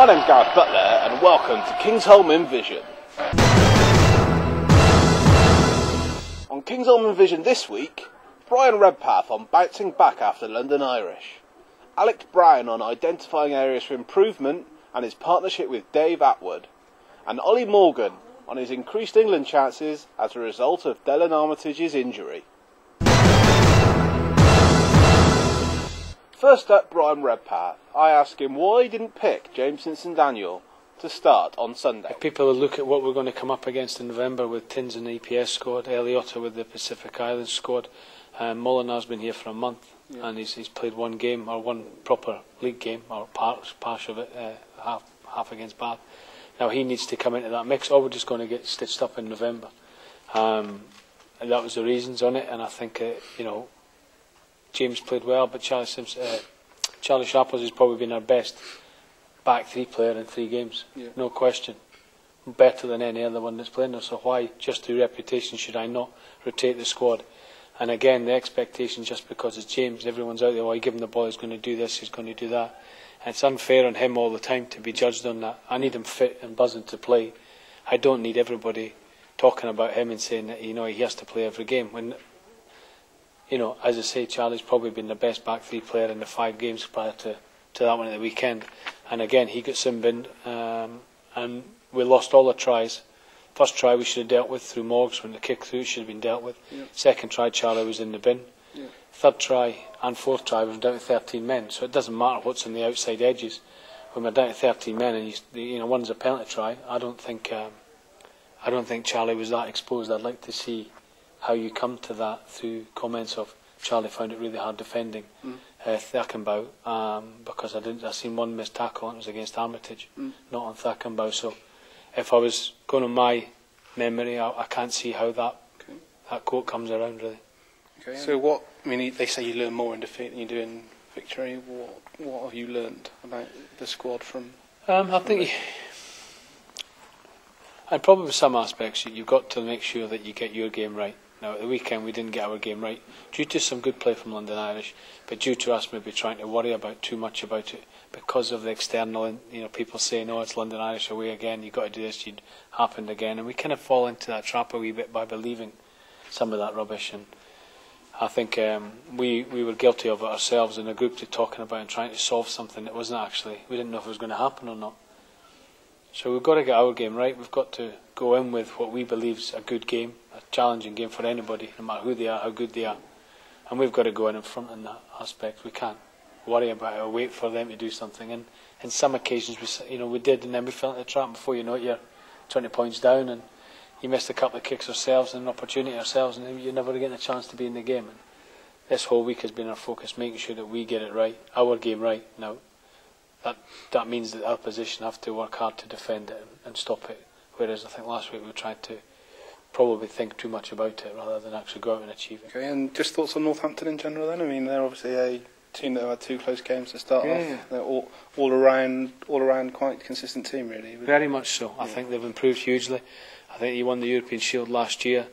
My name's Gareth Butler and welcome to Kingsholm in Vision. On Kingsholm in Vision this week, Bryan Redpath on bouncing back after London Irish, Alex Bryan on identifying areas for improvement and his partnership with Dave Atwood, and Olly Morgan on his increased England chances as a result of Dylan Armitage's injury. First up, Bryan Redpath. I ask him why he didn't pick James Simpson-Daniel to start on Sunday. If people will look at what we're going to come up against in November with Tins and EPS squad, Eliota with the Pacific Islands squad, Molinar's been here for a month and he's played one game, or one proper league game, or part of it, half against Bath. Now he needs to come into that mix, or we're just going to get stitched up in November. And that was the reasons on it, and I think, James played well, but Charlie Sharples has probably been our best back three player in 3 games, no question. Better than any other one that's playing there, so why, just through reputation, should I not rotate the squad? And again, the expectation, just because it's James, everyone's out there, give him the ball, he's going to do this, he's going to do that. And it's unfair on him all the time to be judged on that. I need him fit and buzzing to play. I don't need everybody talking about him and saying that he has to play every game. When, as I say, Charlie's probably been the best back three player in the 5 games prior to that one at the weekend. And again, he got sin-binned, and we lost all the tries. First try we should have dealt with through Morgs, when the kick through should have been dealt with. Second try, Charlie was in the bin. Third try and fourth try, we're down to 13 men. So it doesn't matter what's on the outside edges. When we're down to 13 men and one's a penalty try, I don't think Charlie was that exposed. I'd like to see how you come to that through comments of Charlie found it really hard defending Thackenbow, because I seen one missed tackle and it was against Armitage, not on Thackenbow. So if I was going on my memory, I can't see how that quote comes around really. Okay, so they say you learn more in defeat than you do in victory. What have you learned about the squad from? I think, and probably with some aspects, you've got to make sure that you get your game right. Now, at the weekend, we didn't get our game right due to some good play from London Irish, but due to us maybe trying to worry too much about it because of the external, people saying, "Oh, it's London Irish away again. You've got to do this. It happened again," and we kind of fall into that trap a wee bit by believing some of that rubbish. And I think we were guilty of it ourselves in a group, to talking about and trying to solve something that wasn't actually. We didn't know if it was going to happen or not. So we've got to get our game right. We've got to go in with what we believe is a good game, a challenging game for anybody, no matter who they are, how good they are. And we've got to go in front in that aspect. We can't worry about it or wait for them to do something. And in some occasions, we did, and then we fell into the trap. Before you know it, you're 20 points down, and you missed a couple of kicks ourselves and an opportunity ourselves, and you're never getting a chance to be in the game. And this whole week has been our focus, making sure that we get it right, our game right. Now, that means that our position have to work hard to defend it and stop it. Whereas I think last week we tried to probably think too much about it rather than actually go out and achieve it. Okay, and just thoughts on Northampton in general then? I mean, they're obviously a team that have had 2 close games to start off. They're all around quite consistent team, really. Very much so. I think they've improved hugely. I think they won the European Shield last year.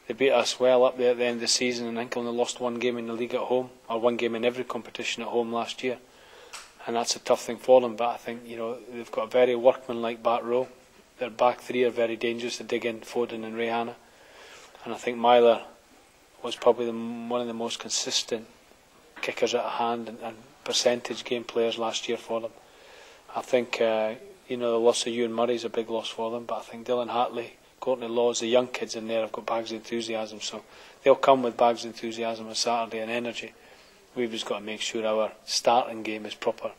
They beat us well up there at the end of the season, and I think only lost 1 game in the league at home, or 1 game in every competition at home last year. And that's a tough thing for them, but I think they've got a very workmanlike back row. Their back three are very dangerous to dig in, Foden and Rihanna. And I think Myler was probably one of the most consistent kickers at a hand and percentage game players last year for them. I think the loss of Ewan Murray is a big loss for them, but I think Dylan Hartley, Courtney Laws, the young kids in there have got bags of enthusiasm, so they'll come with bags of enthusiasm on Saturday and energy. We've just got to make sure our starting game is proper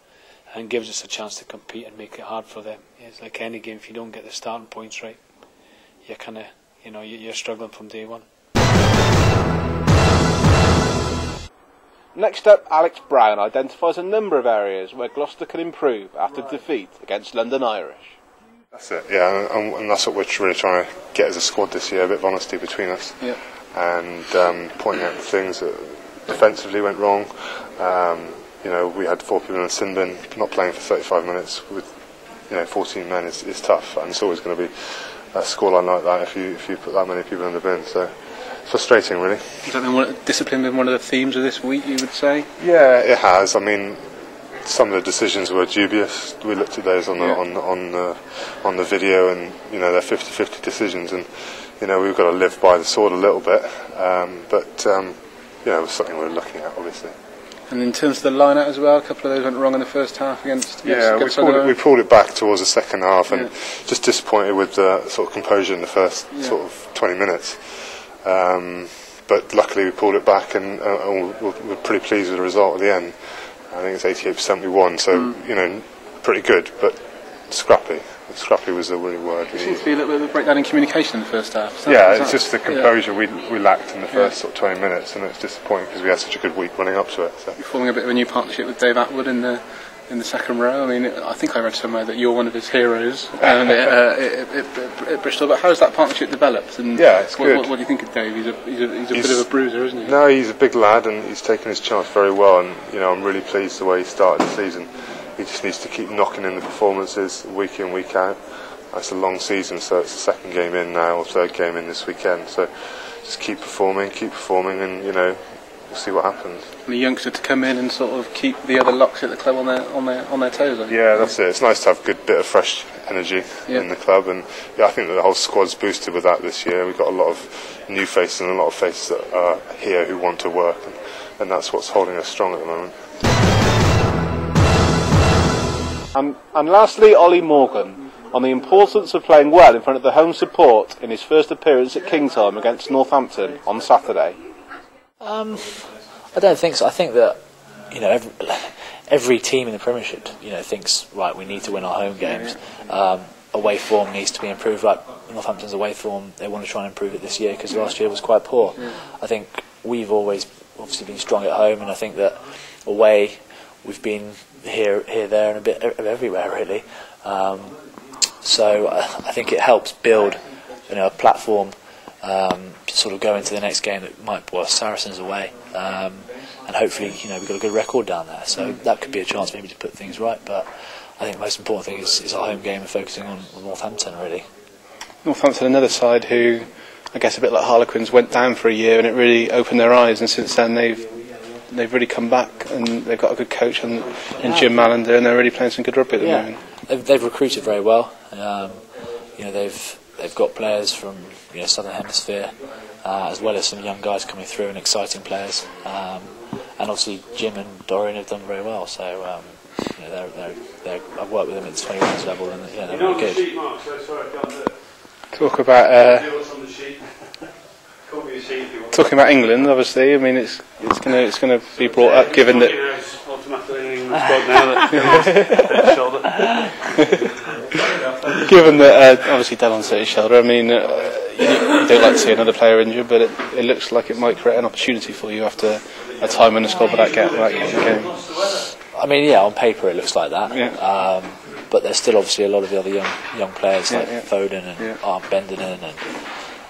and gives us a chance to compete and make it hard for them. It's like any game, if you don't get the starting points right, you're kind of, you're struggling from day one. Next up, Alex Bryan identifies a number of areas where Gloucester can improve after defeat against London Irish. That's it, yeah, and that's what we're really trying to get as a squad this year, a bit of honesty between us, and pointing out the things that defensively went wrong. We had 4 people in the sin bin. Not playing for 35 minutes with 14 men is tough, and it's always going to be a scoreline like that if you put that many people in the bin. So it's frustrating, really. Has that been discipline been one of the themes of this week, you would say? Yeah, it has. I mean, some of the decisions were dubious. We looked at those on the video, and they're 50-50 decisions, and we've got to live by the sword a little bit. But it was something we were looking at, obviously. And in terms of the line-out as well, a couple of those went wrong in the first half against we pulled it back towards the second half, and just disappointed with the sort of composure in the first sort of 20 minutes. But luckily we pulled it back, and we're pretty pleased with the result at the end. I think it's 88% we won, so pretty good, but scrappy. Scrappy was the really word. There seems to be a little bit of a breakdown in communication in the first half. It's just the composure we lacked in the first sort of 20 minutes, and it's disappointing because we had such a good week running up to it. So. You're forming a bit of a new partnership with Dave Atwood in the second row. I mean, I think I read somewhere that you're one of his heroes at Bristol. But how has that partnership developed? And it's good. What do you think of Dave? He's a bit of a bruiser, isn't he? No, he's a big lad, and he's taken his chance very well. And I'm really pleased the way he started the season. He just needs to keep knocking in the performances week in, week out. It's a long season, so it's the second game in now, or third game in this weekend. So just keep performing, and we'll see what happens. And a youngster to come in and sort of keep the other locks at the club on their toes. Yeah, that's it. It's nice to have a good bit of fresh energy in the club, and I think that the whole squad's boosted with that this year. We've got a lot of new faces and a lot of faces that are here who want to work, and that's what's holding us strong at the moment. And lastly, Olly Morgan, on the importance of playing well in front of the home support in his first appearance at Kingsholm against Northampton on Saturday. I don't think so. I think that every team in the Premiership thinks, right, we need to win our home games. Away form needs to be improved. Like Northampton's away form, they want to try and improve it this year because last year was quite poor. I think we've always obviously been strong at home, and I think that away we've been here, there, and a bit of everywhere really. So I think it helps build a platform to sort of go into the next game that might Saracens away, and hopefully we've got a good record down there, so that could be a chance maybe to put things right. But I think the most important thing is our home game and focusing on Northampton really. Northampton, another side who I guess a bit like Harlequins went down for a year, and it really opened their eyes, and since then they've really come back, and they've got a good coach in Jim Mallender, and they're really playing some good rugby at the moment. They've recruited very well. They've got players from Southern Hemisphere, as well as some young guys coming through and exciting players. And obviously Jim and Dorian have done very well. So I've worked with them at the 21s level, and they're really good. Talk talking about England, obviously. I mean, it's going to be brought up given that. Given that obviously Dallon's at his shoulder. I mean, you don't like to see another player injured, but it looks like it might create an opportunity for you after a time when the squad without getting the game. I mean, on paper it looks like that. But there's still obviously a lot of the other young players like Foden and Art Benderton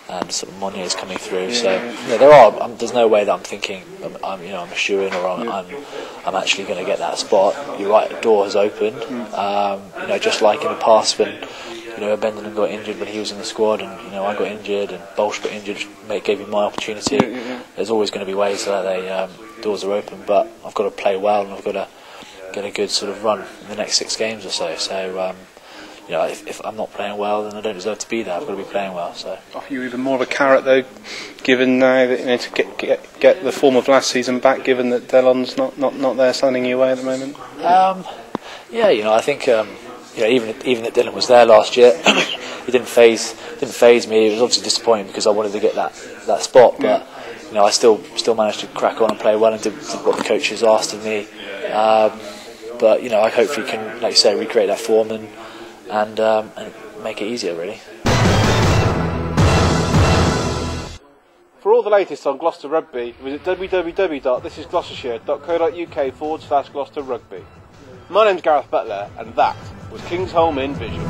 and sort of Monier's coming through. There's no way that I'm thinking I'm a shoo-in or I'm actually going to get that spot. You're right, the door has opened. Just like in the past when Benderton got injured when he was in the squad, and I got injured and Bolsh got injured, gave me my opportunity. There's always going to be ways that doors are open, but I've got to play well, and I've got to get a good sort of run in the next 6 games or so. So if I'm not playing well, then I don't deserve to be there. I've got to be playing well. So offer you even more of a carrot though, given now that to get the form of last season back, given that Dallon's not there signing you away at the moment. I think even that Dylan was there last year, he didn't faze me. It was obviously disappointing because I wanted to get that spot, but I still managed to crack on and play well and did what the coaches asked of me. But I hopefully can, like you say, recreate that form and make it easier really. For all the latest on Gloucester Rugby, visit www.thisisgloucestershire.co.uk/Gloucester Rugby. My name's Gareth Butler, and that was Kingsholm in Vision.